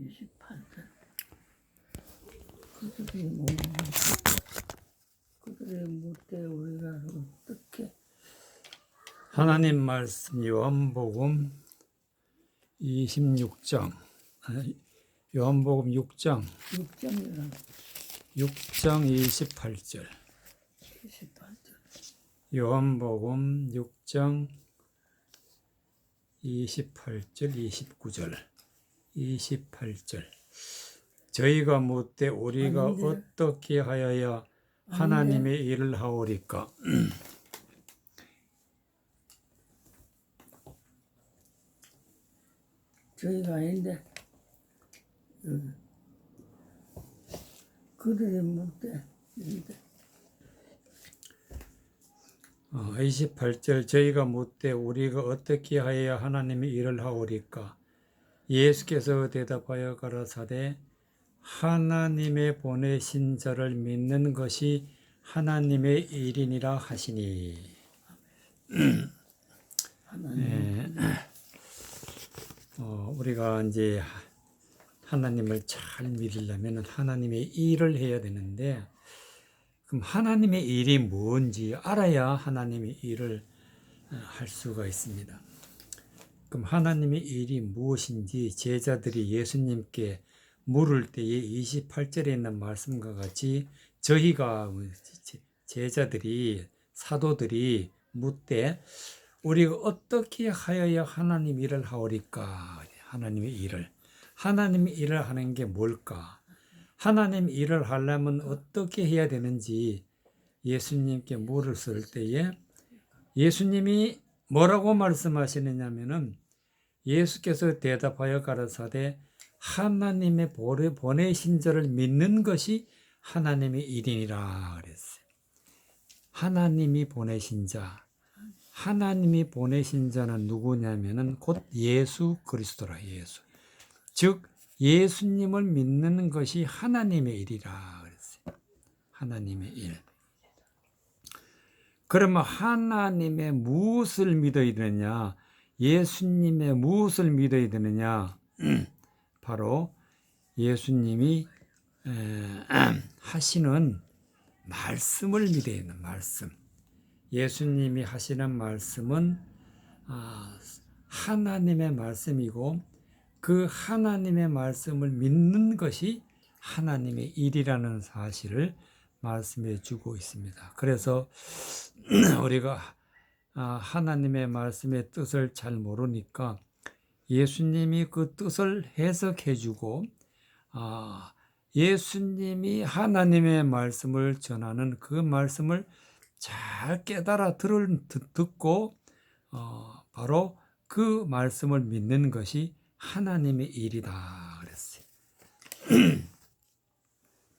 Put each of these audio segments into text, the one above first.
28절. 그들의 못돼 우리가 어떻게 하나님 말씀 요한복음 26장 요한복음 6장 6장이랑 28절 28절. 요한복음 6장 28절 29절 28절 저희가 묻되 우리가 아닌데. 어떻게 하여야 하나님의 일을 하오리까. 저희가 아닌데 여기 그들의 못돼 인데 28절 저희가 묻되 우리가 어떻게 하여야 하나님의 일을 하오리까. 예수께서 대답하여 가라사대 하나님의 보내신 자를 믿는 것이 하나님의 일이니라 하시니. 하나님 우리가 이제 하나님을 잘 믿으려면 하나님의 일을 해야 되는데, 그럼 하나님의 일이 뭔지 알아야 하나님의 일을 할 수가 있습니다. 그럼 하나님의 일이 무엇인지 제자들이 예수님께 물을 때에 28절에 있는 말씀과 같이 저희가 제자들이 사도들이 묻되 우리가 어떻게 하여야 하나님 일을 하오리까. 하나님의 일을 하는 게 뭘까? 하나님 일을 하려면 어떻게 해야 되는지 예수님께 물었을 때에 예수님이 뭐라고 말씀하시느냐면은 예수께서 대답하여 가라사대 하나님의 보내신 자를 믿는 것이 하나님의 일이니라 그랬어요. 하나님이 보내신 자는 누구냐면은 곧 예수 그리스도라. 예수. 즉 예수님을 믿는 것이 하나님의 일이라 그랬어요. 하나님의 일. 그러면 하나님의 무엇을 믿어야 되느냐? 예수님의 무엇을 믿어야 되느냐? 바로 예수님이 하시는 말씀을 믿어야 되는 말씀. 예수님이 하시는 말씀은 하나님의 말씀이고 그 하나님의 말씀을 믿는 것이 하나님의 일이라는 사실을 말씀해 주고 있습니다. 그래서 우리가 하나님의 말씀의 뜻을 잘 모르니까 예수님이 그 뜻을 해석해 주고 예수님이 하나님의 말씀을 전하는 그 말씀을 잘 깨달아 듣고 바로 그 말씀을 믿는 것이 하나님의 일이다 그랬어요.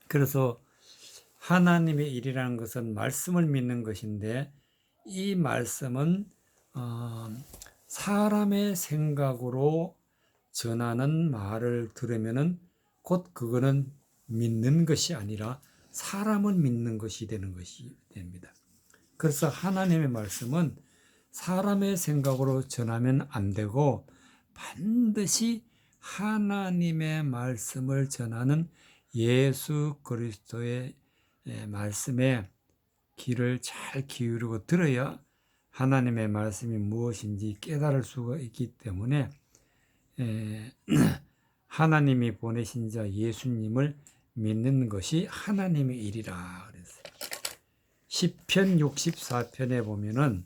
그래서 하나님의 일이라는 것은 말씀을 믿는 것인데 이 말씀은 사람의 생각으로 전하는 말을 들으면은 곧 그거는 믿는 것이 아니라 사람을 믿는 것이 되는 것이 됩니다. 그래서 하나님의 말씀은 사람의 생각으로 전하면 안 되고 반드시 하나님의 말씀을 전하는 예수 그리스도의 말씀에 귀를 잘 기울이고 들어야 하나님의 말씀이 무엇인지 깨달을 수가 있기 때문에 하나님이 보내신 자 예수님을 믿는 것이 하나님의 일이라 그랬어요. 시편 64편에 보면은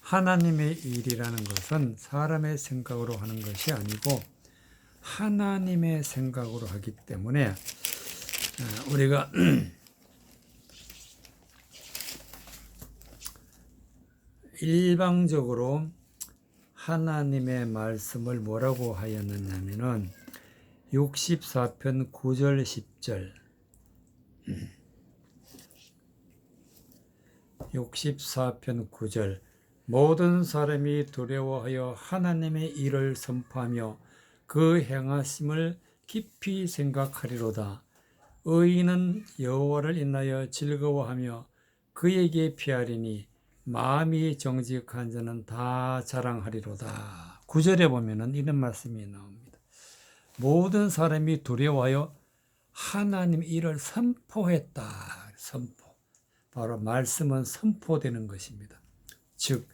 하나님의 일이라는 것은 사람의 생각으로 하는 것이 아니고 하나님의 생각으로 하기 때문에 우리가 일방적으로 하나님의 말씀을 뭐라고 하였느냐면은 64편 9절 10절 64편 9절 모든 사람이 두려워하여 하나님의 일을 선포하며 그 행하심을 깊이 생각하리로다. 의인은 여호와를 인하여 즐거워하며 그에게 피하리니 마음이 정직한 자는 다 자랑하리로다. 9절에 보면은 이런 말씀이 나옵니다. 모든 사람이 두려워하여 하나님 일을 선포했다. 선포. 바로 말씀은 선포되는 것입니다. 즉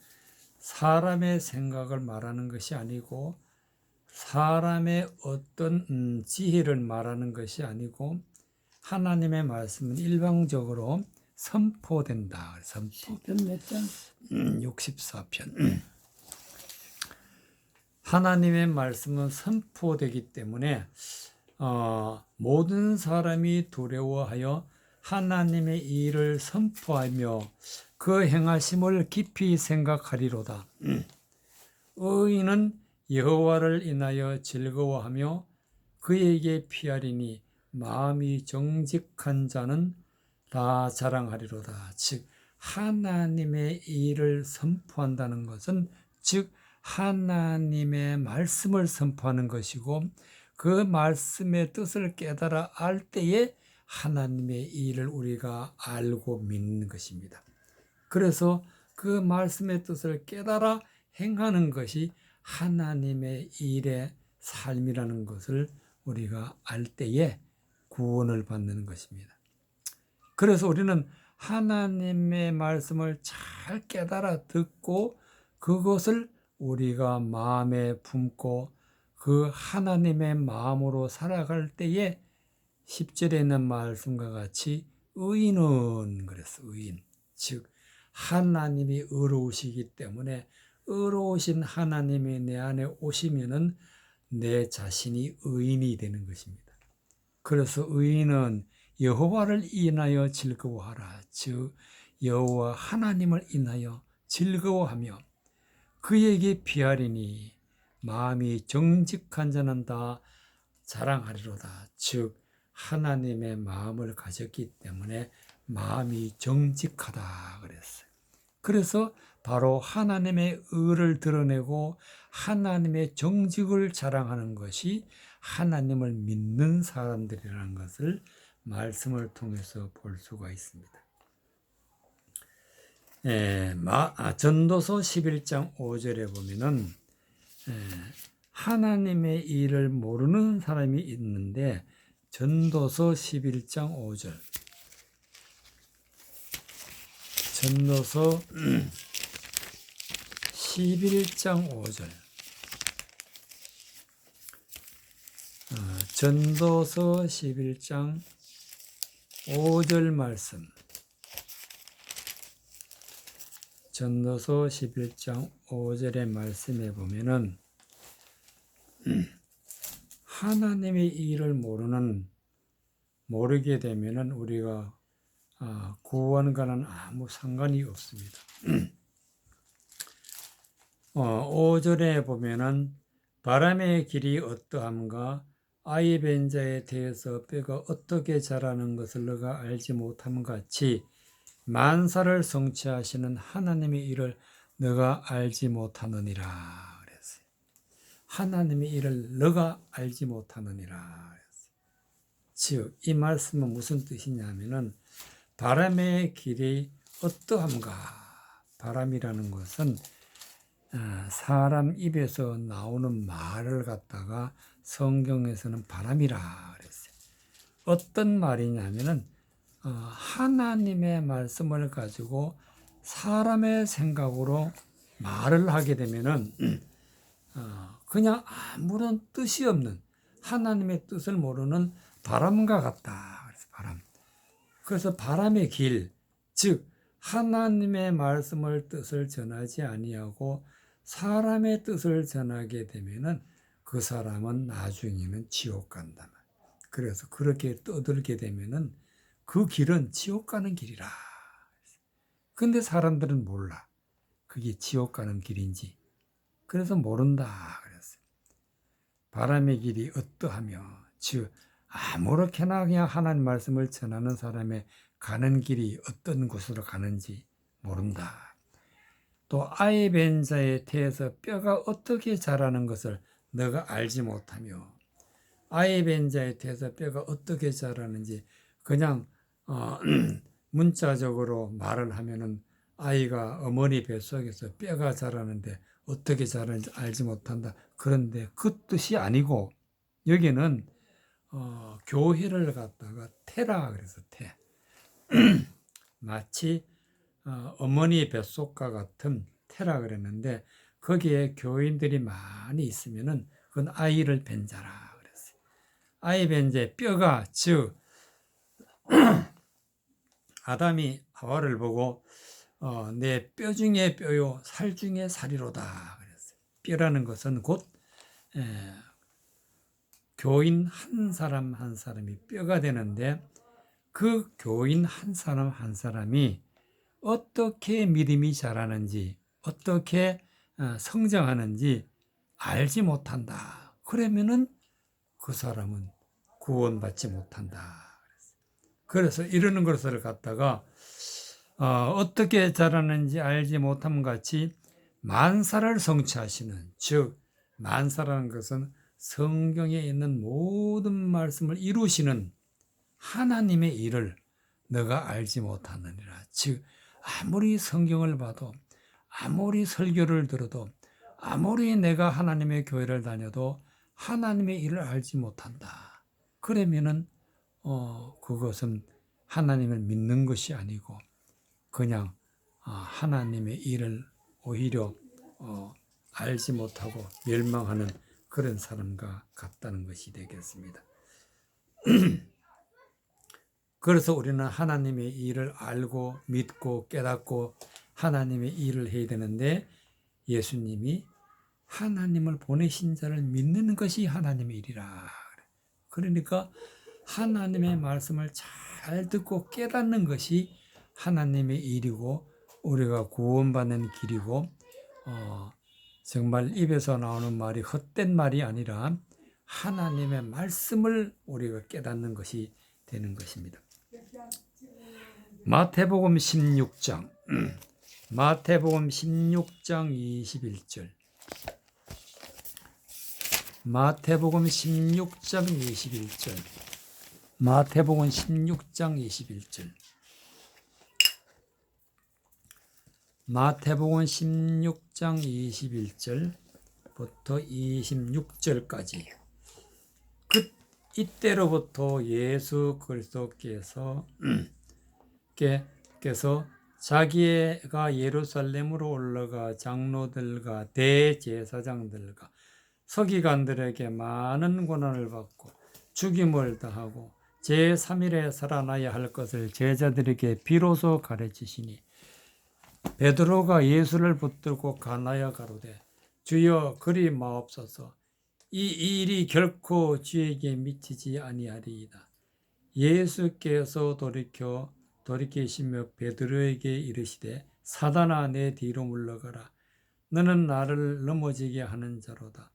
사람의 생각을 말하는 것이 아니고 사람의 어떤 지혜를 말하는 것이 아니고 하나님의 말씀은 일방적으로 선포된다. 선포. 시편 몇 장? 64편. 하나님의 말씀은 선포되기 때문에 모든 사람이 두려워하여 하나님의 일을 선포하며 그 행하심을 깊이 생각하리로다. 의인은 여호와를 인하여 즐거워하며 그에게 피하리니 마음이 정직한 자는 다 자랑하리로다. 즉 하나님의 일을 선포한다는 것은 즉 하나님의 말씀을 선포하는 것이고 그 말씀의 뜻을 깨달아 알 때에 하나님의 일을 우리가 알고 믿는 것입니다. 그래서 그 말씀의 뜻을 깨달아 행하는 것이 하나님의 일의 삶이라는 것을 우리가 알 때에 구원을 받는 것입니다. 그래서 우리는 하나님의 말씀을 잘 깨달아 듣고 그것을 우리가 마음에 품고 그 하나님의 마음으로 살아갈 때에 10절에 있는 말씀과 같이 의인은 그랬어. 의인. 즉 하나님이 의로우시기 때문에 의로우신 하나님이 내 안에 오시면은 내 자신이 의인이 되는 것입니다. 그래서 의인은 여호와를 인하여 즐거워하라. 즉 여호와 하나님을 인하여 즐거워하며 그에게 피하리니 마음이 정직한 자는 다 자랑하리로다. 즉 하나님의 마음을 가졌기 때문에 마음이 정직하다 그랬어요. 그래서 바로 하나님의 의를 드러내고 하나님의 정직을 자랑하는 것이 하나님을 믿는 사람들이라는 것을 말씀을 통해서 볼 수가 있습니다. 전도서 11장 5절에 보면은 하나님의 일을 모르는 사람이 있는데 전도서 11장 5절 전도서 11장 5절 전도서 11장 5절 말씀 전도서 11장 5절의 말씀에 보면은 하나님의 일을 모르게 되면은 우리가 구원과는 아무 상관이 없습니다. 5절에 보면은 바람의 길이 어떠함과 아이 벤 자에 대해서 뼈가 어떻게 자라는 것을 너가 알지 못함 같이 만사를 성취하시는 하나님의 일을 너가 알지 못하느니라 그랬어요. 하나님의 일을 너가 알지 못하느니라 그랬어요. 즉 이 말씀은 무슨 뜻이냐면은 바람의 길이 어떠함과 바람이라는 것은 사람 입에서 나오는 말을 갖다가 성경에서는 바람이라 그랬어요. 어떤 말이냐면은 하나님의 말씀을 가지고 사람의 생각으로 말을 하게 되면은 그냥 아무런 뜻이 없는 하나님의 뜻을 모르는 바람과 같다. 그래서 바람. 그래서 바람의 길, 즉 하나님의 말씀을 뜻을 전하지 아니하고 사람의 뜻을 전하게 되면은 그 사람은 나중에는 지옥 간다. 그래서 그렇게 떠들게 되면은 그 길은 지옥 가는 길이라. 근데 사람들은 몰라. 그게 지옥 가는 길인지. 그래서 모른다. 그랬어요. 바람의 길이 어떠하며, 즉 아무렇게나 그냥 하나님 말씀을 전하는 사람의 가는 길이 어떤 곳으로 가는지 모른다. 또 아이 벤 자의 태에서 뼈가 어떻게 자라는 것을 너가 알지 못하며, 아이 벤 자의 태에서 뼈가 어떻게 자라는지 그냥 문자적으로 말을 하면은 아이가 어머니 뱃속에서 뼈가 자라는데 어떻게 자라는지 알지 못한다. 그런데 그 뜻이 아니고 여기는 교회를 갖다가 태라 그래서 태. 마치 어머니 뱃속과 같은 태라 그랬는데 거기에 교인들이 많이 있으면은 그건 아이를 뵌 자라 그랬어요. 아이 뵌 자 뼈가 즉 아담이 하와를 보고 내 뼈 중에 뼈요 살 중에 살이로다 그랬어요. 뼈라는 것은 곧 교인 한 사람 한 사람이 뼈가 되는데 그 교인 한 사람 한 사람이 어떻게 믿음이 자라는지 어떻게 성장하는지 알지 못한다. 그러면은 그 사람은 구원받지 못한다. 그래서 이러는 것을 갖다가 어떻게 자라는지 알지 못함 같이 만사를 성취하시는 즉 만사라는 것은 성경에 있는 모든 말씀을 이루시는 하나님의 일을 너가 알지 못하느니라. 즉 아무리 성경을 봐도 아무리 설교를 들어도 아무리 내가 하나님의 교회를 다녀도 하나님의 일을 알지 못한다. 그러면은 그것은 하나님을 믿는 것이 아니고 그냥 하나님의 일을 오히려 알지 못하고 멸망하는 그런 사람과 같다는 것이 되겠습니다. 그래서 우리는 하나님의 일을 알고 믿고 깨닫고 하나님의 일을 해야 되는데 예수님이 하나님을 보내신 자를 믿는 것이 하나님의 일이라. 그러니까 하나님의 말씀을 잘 듣고 깨닫는 것이 하나님의 일이고 우리가 구원받는 길이고 정말 입에서 나오는 말이 헛된 말이 아니라 하나님의 말씀을 우리가 깨닫는 것이 되는 것입니다. 마태복음 16장 마태복음 16장 21절 마태복음 16장 21절 마태복음 16장 21절 마태복음 16장 21절부터 26절까지 이때로부터 예수 그리스도께서 자기가 예루살렘으로 올라가 장로들과 대제사장들과 서기관들에게 많은 고난을 받고 죽임을 당하고 제3일에 살아나야 할 것을 제자들에게 비로소 가르치시니 베드로가 예수를 붙들고 가나야 가로되 주여 그리 마옵소서 이 일이 결코 주에게 미치지 아니하리이다. 예수께서 돌이키시며 베드로에게 이르시되 사단아 내 뒤로 물러가라. 너는 나를 넘어지게 하는 자로다.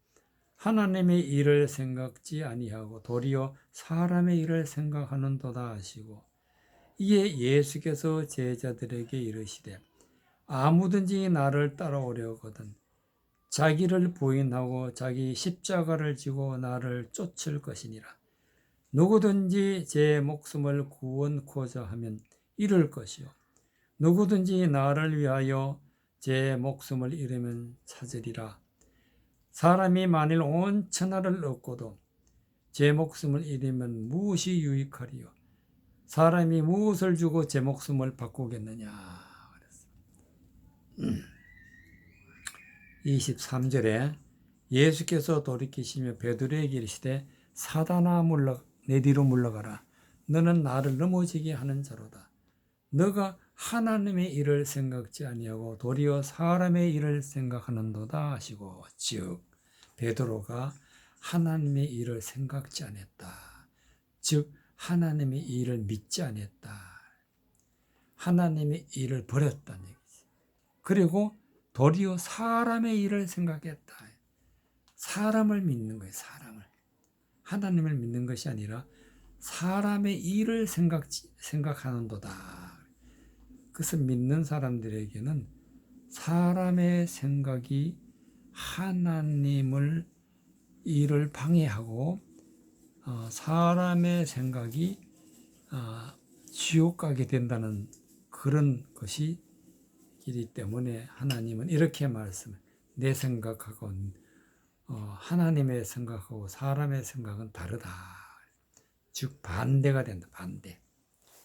하나님의 일을 생각지 아니하고 도리어 사람의 일을 생각하는도다 하시고 이에 예수께서 제자들에게 이르시되 아무든지 나를 따라오려거든 자기를 부인하고 자기 십자가를 지고 나를 쫓을 것이니라. 누구든지 제 목숨을 구원코자 하면 잃을 것이요 누구든지 나를 위하여 제 목숨을 잃으면 찾으리라. 사람이 만일 온 천하를 얻고도 제 목숨을 잃으면 무엇이 유익하리요 사람이 무엇을 주고 제 목숨을 바꾸겠느냐. 23절에 예수께서 돌이키시며 베드로에게 이르시되 사단아 내 뒤로 물러가라. 너는 나를 넘어지게 하는 자로다. 너가 하나님의 일을 생각지 아니하고 도리어 사람의 일을 생각하는도다 하시고 즉 베드로가 하나님의 일을 생각지 않았다. 즉 하나님의 일을 믿지 않았다. 하나님의 일을 버렸다는 얘기지. 그리고 도리어 사람의 일을 생각했다. 사람을 믿는 거예요. 사람을. 하나님을 믿는 것이 아니라 사람의 일을 생각하는도다. 그래서 믿는 사람들에게는 사람의 생각이 하나님을 일을 방해하고 사람의 생각이 지옥 가게 된다는 그런 것이 이기 때문에 하나님은 이렇게 말씀해요. 내 생각하고 하나님의 생각하고 사람의 생각은 다르다. 즉 반대가 된다. 반대.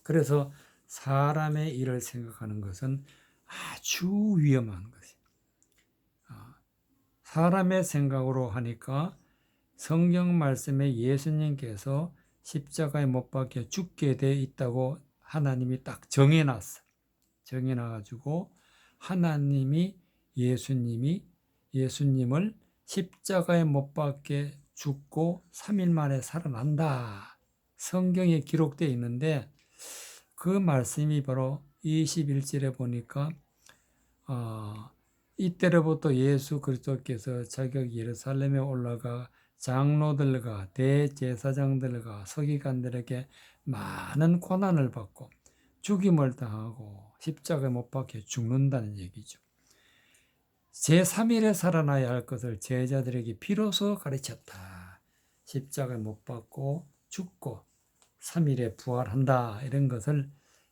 그래서 사람의 일을 생각하는 것은 아주 위험한 것이에요. 사람의 생각으로 하니까 성경 말씀에 예수님께서 십자가에 못 박혀 죽게 돼 있다고 하나님이 딱 정해놨어. 정해놔가지고 하나님이 예수님을 십자가에 못 박혀 죽고 3일 만에 살아난다. 성경에 기록되어 있는데 그 말씀이 바로 21절에 보니까 이때로부터 예수 그리스도께서 자기 예루살렘에 올라가 장로들과 대제사장들과 서기관들에게 많은 고난을 받고 죽임을 당하고 십자가에 못 박혀 죽는다는 얘기죠. 제3일에 살아나야 할 것을 제자들에게 비로소 가르쳤다. 십자가에 못 박고 죽고 3일에 부활한다. 이런 것을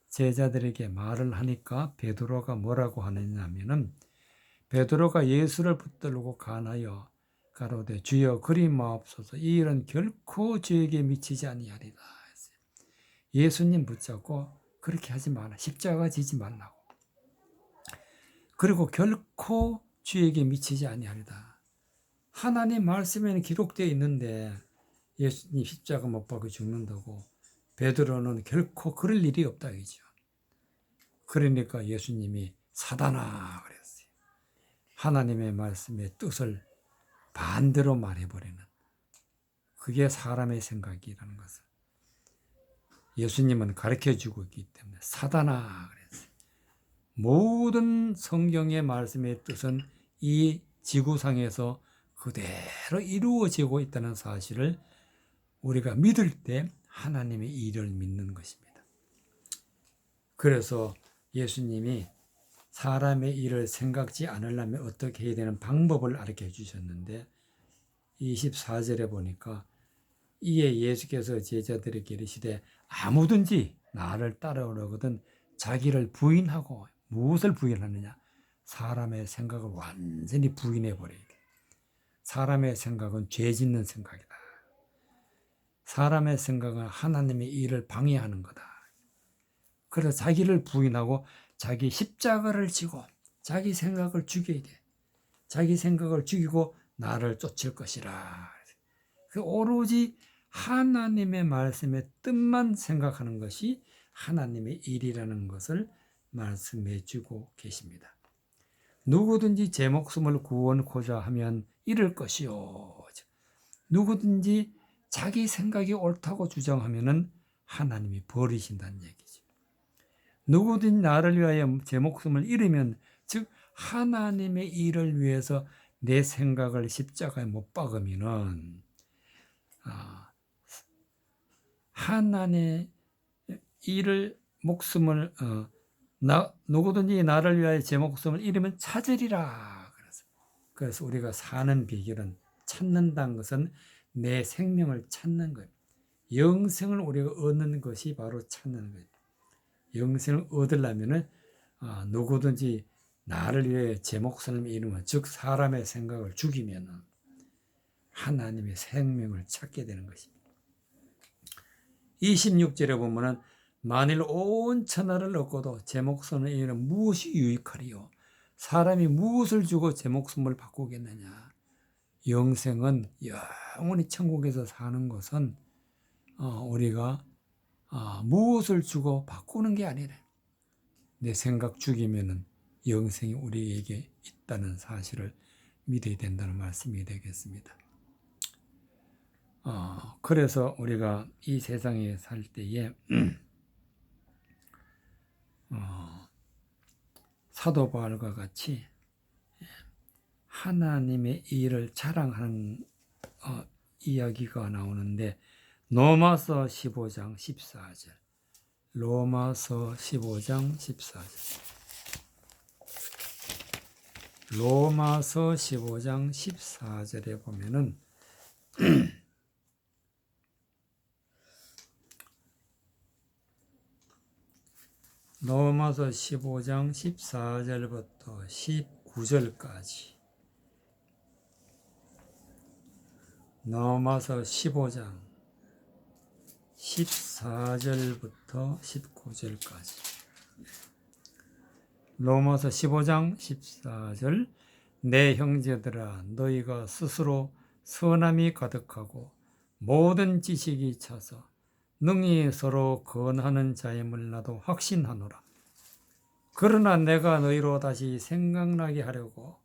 제자들에게 말을 하니까 베드로가 뭐라고 하느냐면은 베드로가 예수를 붙들고 간하여 가로되 주여 그리 마옵소서 이 일은 결코 저에게 미치지 아니하리라 했어요. 예수님 붙잡고 그렇게 하지 마라. 십자가 지지 말라고. 그리고 결코 주에게 미치지 아니하리라. 하나님 말씀에는 기록되어 있는데 예수님 십자가 못 박혀 죽는다고 베드로는 결코 그럴 일이 없다 이죠. 그러니까 예수님이 사단아 그랬어요. 하나님의 말씀의 뜻을 반대로 말해버리는 그게 사람의 생각이라는 것을 예수님은 가르쳐주고 있기 때문에 사단아 그랬어요. 모든 성경의 말씀의 뜻은 이 지구상에서 그대로 이루어지고 있다는 사실을 우리가 믿을 때 하나님의 일을 믿는 것입니다. 그래서 예수님이 사람의 일을 생각지 않으려면 어떻게 해야 되는 방법을 가르쳐 주셨는데 24절에 보니까 이에 예수께서 제자들에게 이르시되 아무든지 나를 따라오려거든 자기를 부인하고 무엇을 부인하느냐? 사람의 생각을 완전히 부인해 버려야 돼. 사람의 생각은 죄 짓는 생각이다. 사람의 생각은 하나님의 일을 방해하는 거다. 그래서 자기를 부인하고 자기 십자가를 지고 자기 생각을 죽여야 돼. 자기 생각을 죽이고 나를 쫓을 것이라. 오로지 하나님의 말씀의 뜻만 생각하는 것이 하나님의 일이라는 것을 말씀해 주고 계십니다. 누구든지 제 목숨을 구원코자 하면 잃을 것이요. 누구든지 자기 생각이 옳다고 주장하면은 하나님이 버리신다는 얘기죠. 누구든지 나를 위하여 제 목숨을 잃으면 즉 하나님의 일을 위해서 내 생각을 십자가에 못 박으면은 하나님의 일을 목숨을 누구든지 나를 위하여 제 목숨을 잃으면 찾으리라. 그래서 우리가 사는 비결은 찾는다는 것은 내 생명을 찾는 거예요. 영생을 우리가 얻는 것이 바로 찾는 거예요. 영생을 얻으려면은 누구든지 나를 위해 제 목숨을 잃으면 즉 사람의 생각을 죽이면 하나님의 생명을 찾게 되는 것입니다. 26절에 보면은 만일 온 천하를 얻고도 제 목숨을 잃으면 무엇이 유익하리요? 사람이 무엇을 주고 제 목숨을 바꾸겠느냐? 영생은 영원히 천국에서 사는 것은 우리가 무엇을 주고 바꾸는 게 아니라 내 생각 죽이면은 영생이 우리에게 있다는 사실을 믿어야 된다는 말씀이 되겠습니다. 그래서 우리가 이 세상에 살 때에 사도 바울과 같이 하나님의 일을 자랑하는 이야기가 나오는데 로마서 15장 14절 로마서 15장 14절 로마서 15장 14절에 보면은 로마서 15장 14절부터 19절까지 로마서 15장 14절부터 19절까지. 로마서 15장 14절. 내 형제들아 너희가 스스로 선함이 가득하고 모든 지식이 차서 능히 서로 권하는 자임을 나도 확신하노라. 그러나 내가 너희로 다시 생각나게 하려고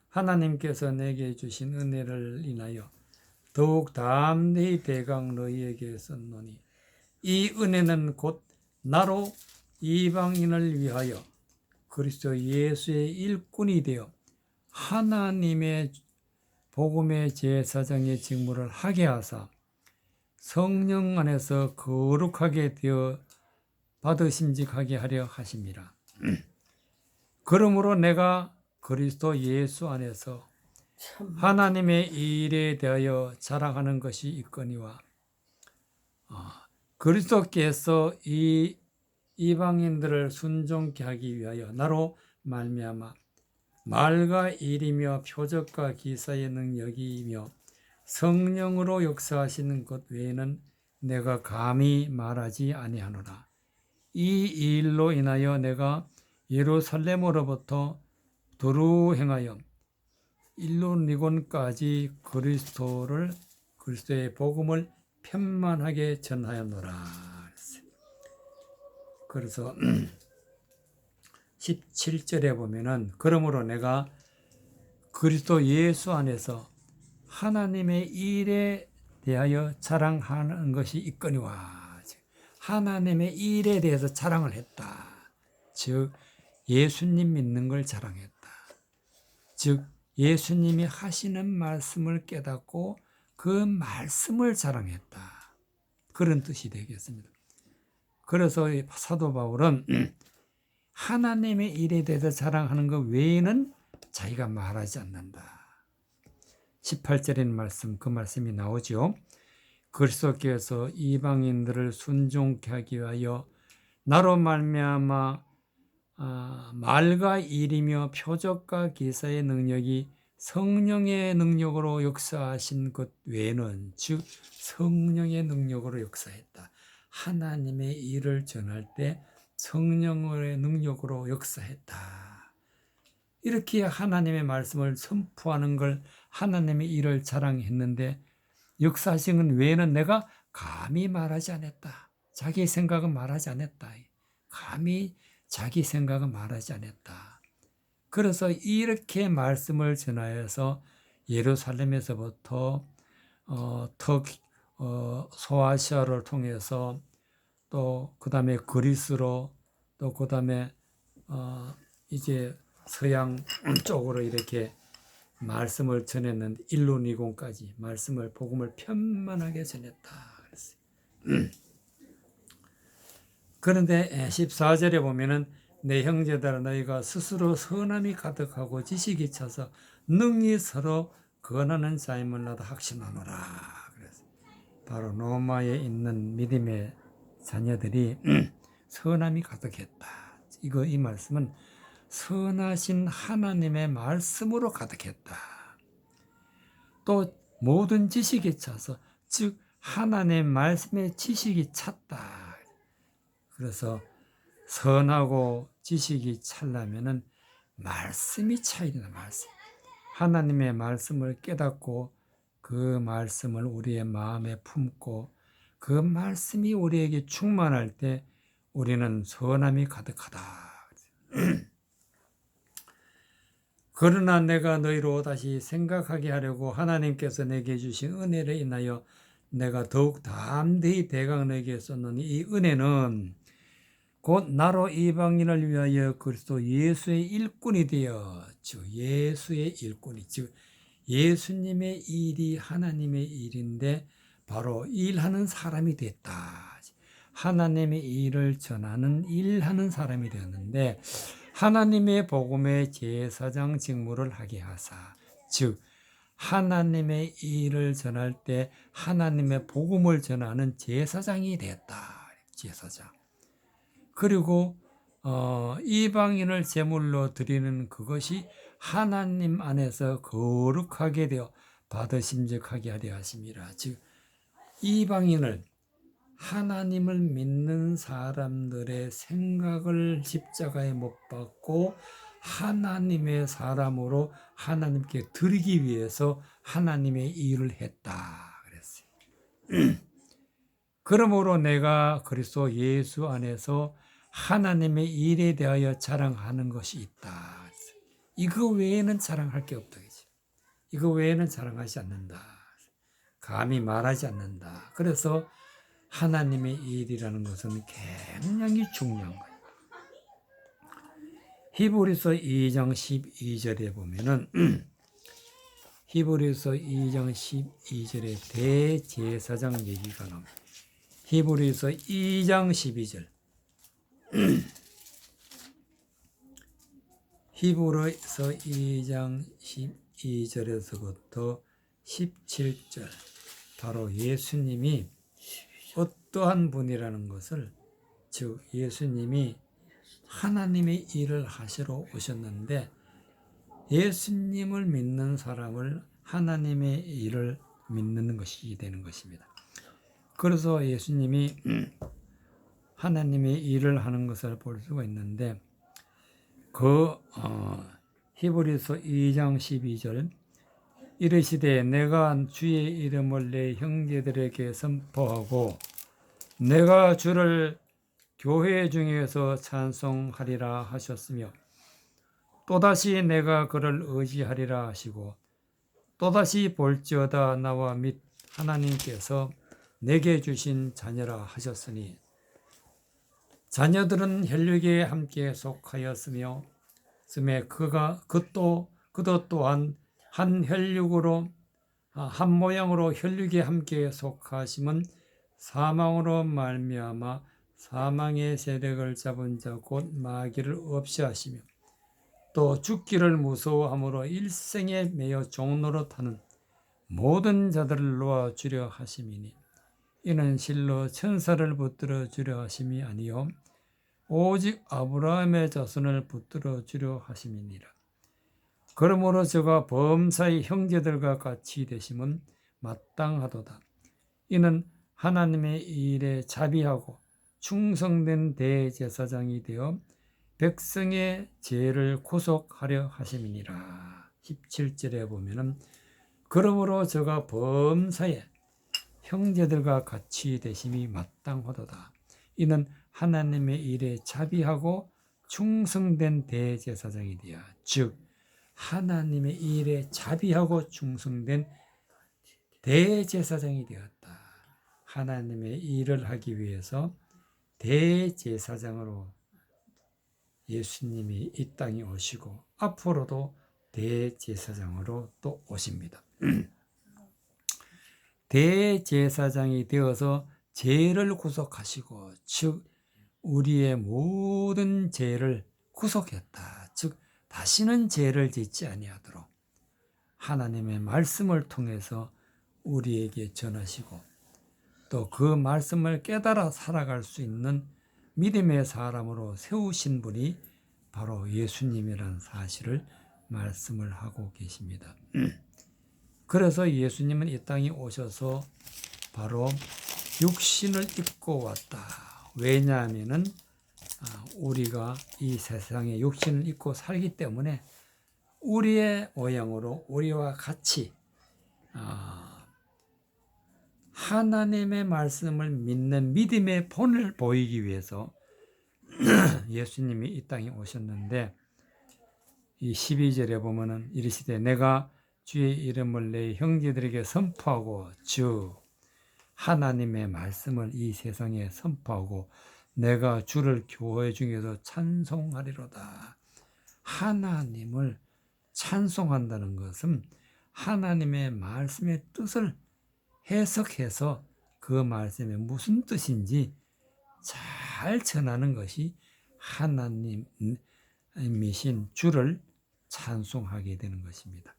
하나님께서 내게 주신 은혜를 인하여 더욱 담대히 대강 너희에게 썼노니 이 은혜는 곧 나로 이방인을 위하여 그리스도 예수의 일꾼이 되어 하나님의 복음의 제사장의 직무를 하게 하사 성령 안에서 거룩하게 되어 받으심직하게 하려 하심이라. 그러므로 내가 그리스도 예수 안에서 참 하나님의 일에 대하여 자랑하는 것이 있거니와 그리스도께서 이 이방인들을 순종케 하기 위하여 나로 말미암아 말과 일이며 표적과 기사의 능력이며 성령으로 역사하시는 것 외에는 내가 감히 말하지 아니하노라. 이 일로 인하여 내가 예루살렘으로부터 두루 행하여 일루니곤까지 그리스도의 복음을 편만하게 전하였노라. 그래서 17절에 보면은 그러므로 내가 그리스도 예수 안에서 하나님의 일에 대하여 자랑하는 것이 있거니와. 하나님의 일에 대해서 자랑을 했다. 즉 예수님 믿는 걸 자랑했다. 즉 예수님이 하시는 말씀을 깨닫고 그 말씀을 자랑했다. 그런 뜻이 되겠습니다. 그래서 사도 바울은 하나님의 일에 대해서 자랑하는 것 외에는 자기가 말하지 않는다. 18절의 말씀, 그 말씀이 나오죠. 그리스도께서 이방인들을 순종케 하기 위하여 나로 말미암아 말과 일이며 표적과 기사의 능력이 성령의 능력으로 역사하신 것 외에는, 즉 성령의 능력으로 역사했다. 하나님의 일을 전할 때 성령의 능력으로 역사했다. 이렇게 하나님의 말씀을 선포하는 걸 하나님의 일을 자랑했는데 역사하신 것 외에는 내가 감히 말하지 않았다. 자기 생각은 말하지 않았다. 감히 자기 생각은 말하지 않았다. 그래서 이렇게 말씀을 전하여서 예루살렘에서부터 소아시아를 통해서 또 그 다음에 그리스로 또 그 다음에 이제 서양 쪽으로 이렇게 말씀을 전했는데 일루니곤까지 말씀을 복음을 편만하게 전했다. 그런데 14절에 보면은 내 형제들아 너희가 스스로 선함이 가득하고 지식이 차서 능히 서로 권하는 자임을 나도 확신하노라. 그래서 바로 로마에 있는 믿음의 자녀들이 선함이 가득했다. 이 말씀은 선하신 하나님의 말씀으로 가득했다. 또 모든 지식이 차서, 즉 하나님의 말씀의 지식이 찼다. 그래서 선하고 지식이 차려면은 말씀이 차야 된다. 말씀. 하나님의 말씀을 깨닫고 그 말씀을 우리의 마음에 품고 그 말씀이 우리에게 충만할 때 우리는 선함이 가득하다. 그러나 내가 너희로 다시 생각하게 하려고 하나님께서 내게 주신 은혜를 인하여 내가 더욱 담대히 대강 너희에게 썼노니 이 은혜는 곧 나로 이방인을 위하여 그리스도 예수의 일꾼이 되어, 즉 예수의 일꾼이, 즉 예수님의 일이 하나님의 일인데 바로 일하는 사람이 됐다. 하나님의 일을 전하는 일하는 사람이 되었는데 하나님의 복음의 제사장 직무를 하게 하사, 즉 하나님의 일을 전할 때 하나님의 복음을 전하는 제사장이 되었다. 제사장. 그리고 이방인을 제물로 드리는 그것이 하나님 안에서 거룩하게 되어 받으심직하게 하려 하심이라. 즉 이방인을 하나님을 믿는 사람들의 생각을 십자가에 못 박고 하나님의 사람으로 하나님께 드리기 위해서 하나님의 일을 했다 그랬어요. 그러므로 내가 그리스도 예수 안에서 하나님의 일에 대하여 자랑하는 것이 있다. 이거 외에는 자랑할 게 없다. 이거 외에는 자랑하지 않는다. 감히 말하지 않는다. 그래서 하나님의 일이라는 것은 굉장히 중요한 거예요. 히브리서 2장 12절에 보면은 히브리서 2장 12절에 대제사장 얘기가 나옵니다. 히브리서 2장 12절 히브리서 2장 12절에서부터 17절 바로 예수님이 어떠한 분이라는 것을 즉 예수님이 하나님의 일을 하시러 오셨는데 예수님을 믿는 사람을 하나님의 일을 믿는 것이 되는 것입니다. 그래서 예수님이 하나님의 일을 하는 것을 볼 수가 있는데 히브리서 2장 12절 이르시되 내가 주의 이름을 내 형제들에게 선포하고 내가 주를 교회 중에서 찬송하리라 하셨으며 또다시 내가 그를 의지하리라 하시고 또다시 볼지어다 나와 및 하나님께서 내게 주신 자녀라 하셨으니 자녀들은 혈육에 함께 속하였으며 그도 또한 한 혈육으로 한 모양으로 혈육에 함께 속하심은 사망으로 말미암아 사망의 세력을 잡은 자 곧 마귀를 없이 하시며 또 죽기를 무서워함으로 일생에 매여 종노릇하는 모든 자들을 놓아 주려 하심이니 이는 실로 천사를 붙들어 주려 하심이 아니요 오직 아브라함의 자손을 붙들어 주려 하심이니라. 그러므로 저가 범사의 형제들과 같이 되심은 마땅하도다. 이는 하나님의 일에 자비하고 충성된 대제사장이 되어 백성의 죄를 구속하려 하심이니라. 17절에 보면은 그러므로 저가 범사에 형제들과 같이 되심이 마땅하도다. 이는 하나님의 일에 자비하고 충성된 대제사장이 되어 즉 하나님의 일에 자비하고 충성된 대제사장이 되었다. 하나님의 일을 하기 위해서 대제사장으로 예수님이 이 땅에 오시고 앞으로도 대제사장으로 또 오십니다. 대제사장이 되어서 죄를 구속하시고 즉 우리의 모든 죄를 구속했다. 즉 다시는 죄를 짓지 아니하도록 하나님의 말씀을 통해서 우리에게 전하시고 또 그 말씀을 깨달아 살아갈 수 있는 믿음의 사람으로 세우신 분이 바로 예수님이라는 사실을 말씀을 하고 계십니다. 그래서 예수님은 이 땅에 오셔서 바로 육신을 입고 왔다. 왜냐하면은 우리가 이 세상에 육신을 입고 살기 때문에 우리의 모양으로 우리와 같이 하나님의 말씀을 믿는 믿음의 본을 보이기 위해서 예수님이 이 땅에 오셨는데 이 12절에 보면은 이르시되 내가 주의 이름을 내 형제들에게 선포하고 즉 하나님의 말씀을 이 세상에 선포하고 내가 주를 교회 중에서 찬송하리로다. 하나님을 찬송한다는 것은 하나님의 말씀의 뜻을 해석해서 그 말씀이 무슨 뜻인지 잘 전하는 것이 하나님이신 주를 찬송하게 되는 것입니다.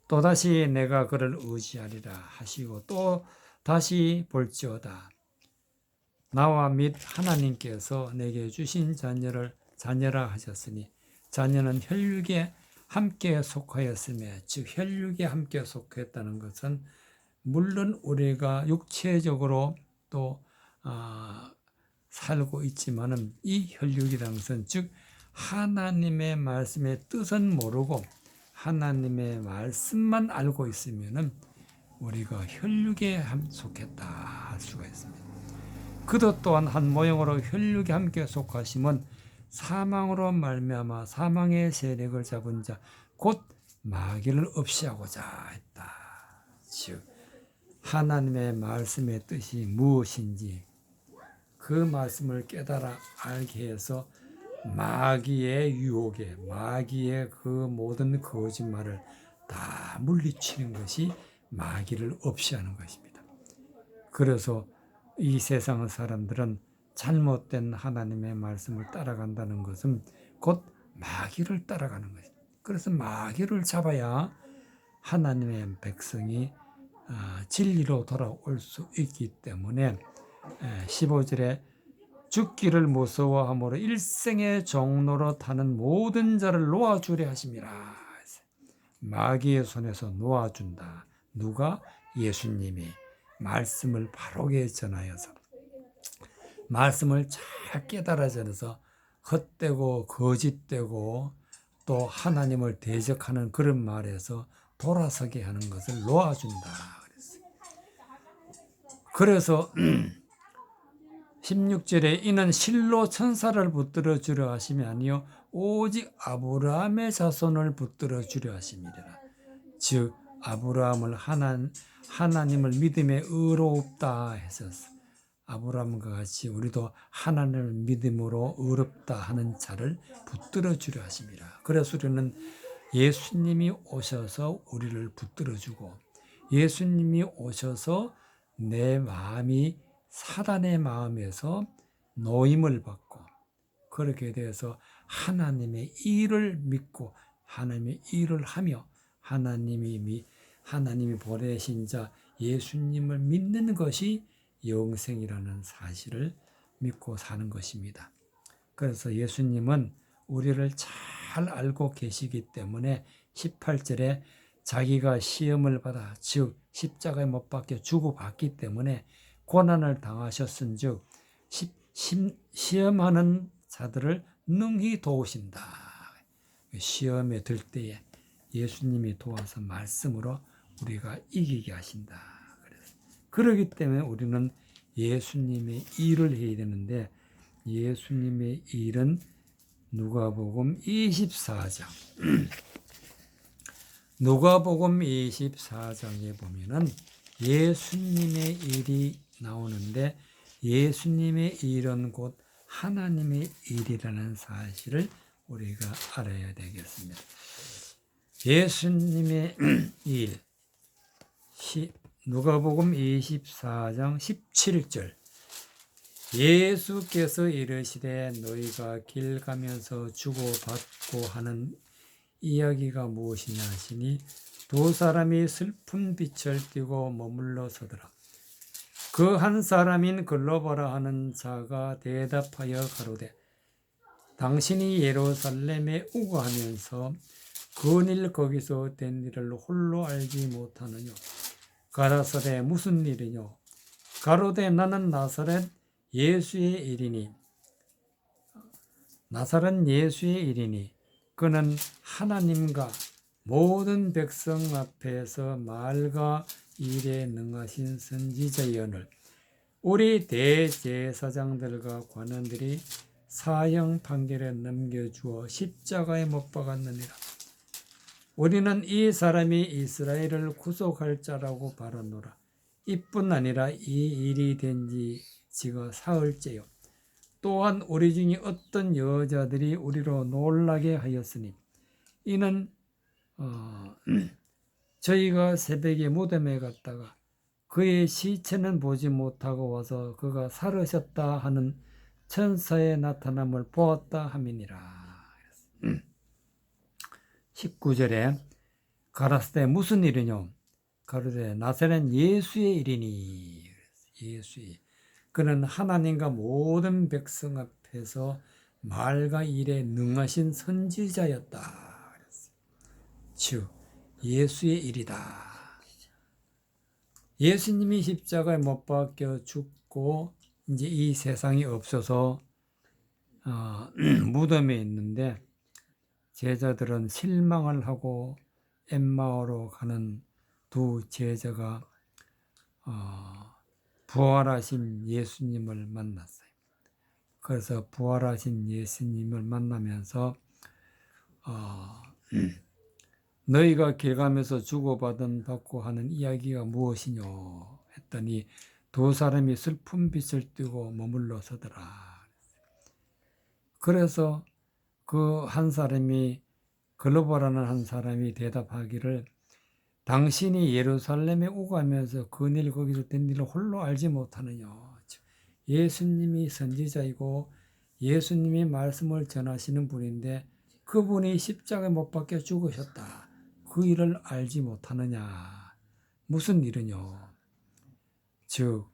또다시 내가 그를 의지하리라 하시고 또 다시 볼지어다. 나와 및 하나님께서 내게 주신 자녀라 하셨으니 자녀는 혈육에 함께 속하였으며, 즉 혈육에 함께 속했다는 것은 물론 우리가 육체적으로 또 살고 있지만은 이 혈육이라는 것은 즉 하나님의 말씀의 뜻은 모르고 하나님의 말씀만 알고 있으면은 우리가 혈육에 속했다 할 수가 있습니다. 그도 또한 한 모형으로 혈육에 함께 속하심은 사망으로 말미암아 사망의 세력을 잡은 자 곧 마귀를 없이하고자 했다. 즉 하나님의 말씀의 뜻이 무엇인지 그 말씀을 깨달아 알게 해서 마귀의 유혹에 마귀의 그 모든 거짓말을 다 물리치는 것이 마귀를 없이하는 것입니다. 그래서 이 세상 사람들은 잘못된 하나님의 말씀을 따라간다는 것은 곧 마귀를 따라가는 것입니다. 그래서 마귀를 잡아야 하나님의 백성이 진리로 돌아올 수 있기 때문에 15절에 죽기를 무서워함으로 일생의 종로로 타는 모든 자를 놓아주려 하심이라. 마귀의 손에서 놓아준다. 누가? 예수님이 말씀을 바르게 전하여서 말씀을 잘 깨달아 전해서 헛되고 거짓되고 또 하나님을 대적하는 그런 말에서 돌아서게 하는 것을 놓아준다. 그래서 16절에 이는 실로 천사를 붙들어 주려 하심이 아니요 오직 아브라함의 자손을 붙들어 주려 하심이라. 즉 아브라함을 하나님을 믿음에 의롭다 해서 아브라함과 같이 우리도 하나님을 믿음으로 의롭다 하는 자를 붙들어 주려 하심이라. 그래서 우리는 예수님이 오셔서 우리를 붙들어 주고 예수님이 오셔서 내 마음이 사단의 마음에서 노임을 받고 그렇게 되어서 하나님의 일을 믿고 하나님의 일을 하며 하나님이 보내신 자 예수님을 믿는 것이 영생이라는 사실을 믿고 사는 것입니다. 그래서 예수님은 우리를 잘 알고 계시기 때문에 18절에 자기가 시험을 받아 즉 십자가에 못 박혀 죽어봤기 때문에 고난을 당하셨은즉 시험하는 자들을 능히 도우신다. 시험에 들 때에 예수님이 도와서 말씀으로 우리가 이기게 하신다. 그렇기 때문에 우리는 예수님의 일을 해야 되는데 예수님의 일은 누가복음 24장 누가복음 24장에 보면은 예수님의 일이 나오는데 예수님의 일은 곧 하나님의 일이라는 사실을 우리가 알아야 되겠습니다. 예수님의 일 누가복음 24장 17절 예수께서 이르시되 너희가 길 가면서 주고받고 하는 이야기가 무엇이냐 하시니 두 사람이 슬픈 빛을 띠고 머물러 서더라. 그 한 사람인 글로바라 하는 자가 대답하여 가로되 당신이 예루살렘에 우거하면서 근일 거기서 된 일을 홀로 알지 못하느뇨. 가라사대 무슨 일이뇨. 가로되 나는 나사렛 예수의 일이니 그는 하나님과 모든 백성 앞에서 말과 일에 능하신 선지자이오늘 우리 대제사장들과 관원들이 사형 판결에 넘겨주어 십자가에 못 박았느니라. 우리는 이 사람이 이스라엘을 구속할 자라고 바라노라. 이뿐 아니라 이 일이 된지 지가 사흘째요. 또한 우리 중에 어떤 여자들이 우리로 놀라게 하였으니 이는 저희가 새벽에 무덤에 갔다가 그의 시체는 보지 못하고 와서 그가 살으셨다 하는 천사의 나타남을 보았다 함이니라. 19절에 가라사대 무슨 일이뇨. 가로되 나사렛 예수의 일이니. 예수의 그는 하나님과 모든 백성 앞에서 말과 일에 능하신 선지자였다. 즉 예수의 일이다. 예수님이 십자가에 못 박혀 죽고 이제 이 세상이 없어서 무덤에 있는데 제자들은 실망을 하고 엠마오로 가는 두 제자가 부활하신 예수님을 만났어요. 그래서 부활하신 예수님을 만나면서 너희가 길 가면서 주고받고 하는 이야기가 무엇이뇨 했더니 두 사람이 슬픈 빛을 띠고 머물러 서더라. 그래서 그 한 사람이 글로벌하는 한 사람이 대답하기를 당신이 예루살렘에 오가면서 그 일 거기서 된 일을 홀로 알지 못하느냐. 예수님이 선지자이고 예수님이 말씀을 전하시는 분인데 그분이 십자가에 못 박혀 죽으셨다. 그 일을 알지 못하느냐. 무슨 일이뇨. 즉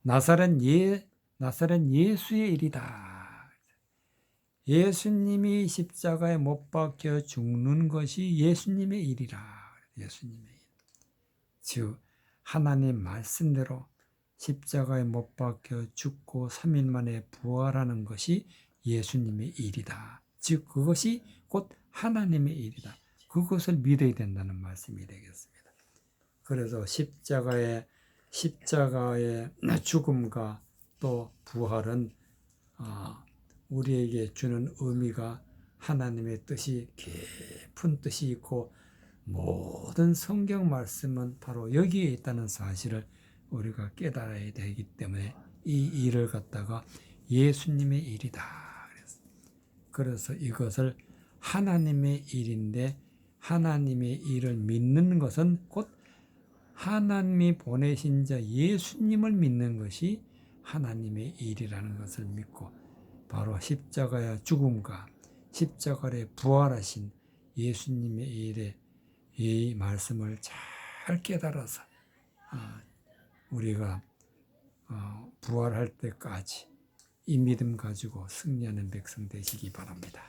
나사렛 예수의 일이다. 예수님이 십자가에 못 박혀 죽는 것이 예수님의 일이라. 예수님의 일. 즉 하나님 말씀대로 십자가에 못 박혀 죽고 3일 만에 부활하는 것이 예수님의 일이다. 즉 그것이 곧 하나님의 일이다. 그것을 믿어야 된다는 말씀이 되겠습니다. 그래서 십자가의 죽음과 또 부활은 우리에게 주는 의미가 하나님의 뜻이 깊은 뜻이 있고 모든 성경 말씀은 바로 여기에 있다는 사실을 우리가 깨달아야 되기 때문에 이 일을 갖다가 예수님의 일이다. 그래서 이것을 하나님의 일인데 하나님의 일을 믿는 것은 곧 하나님이 보내신 자 예수님을 믿는 것이 하나님의 일이라는 것을 믿고 바로 십자가의 죽음과 십자가에 부활하신 예수님의 일에 이 말씀을 잘 깨달아서 우리가 부활할 때까지 이 믿음 가지고 승리하는 백성 되시기 바랍니다.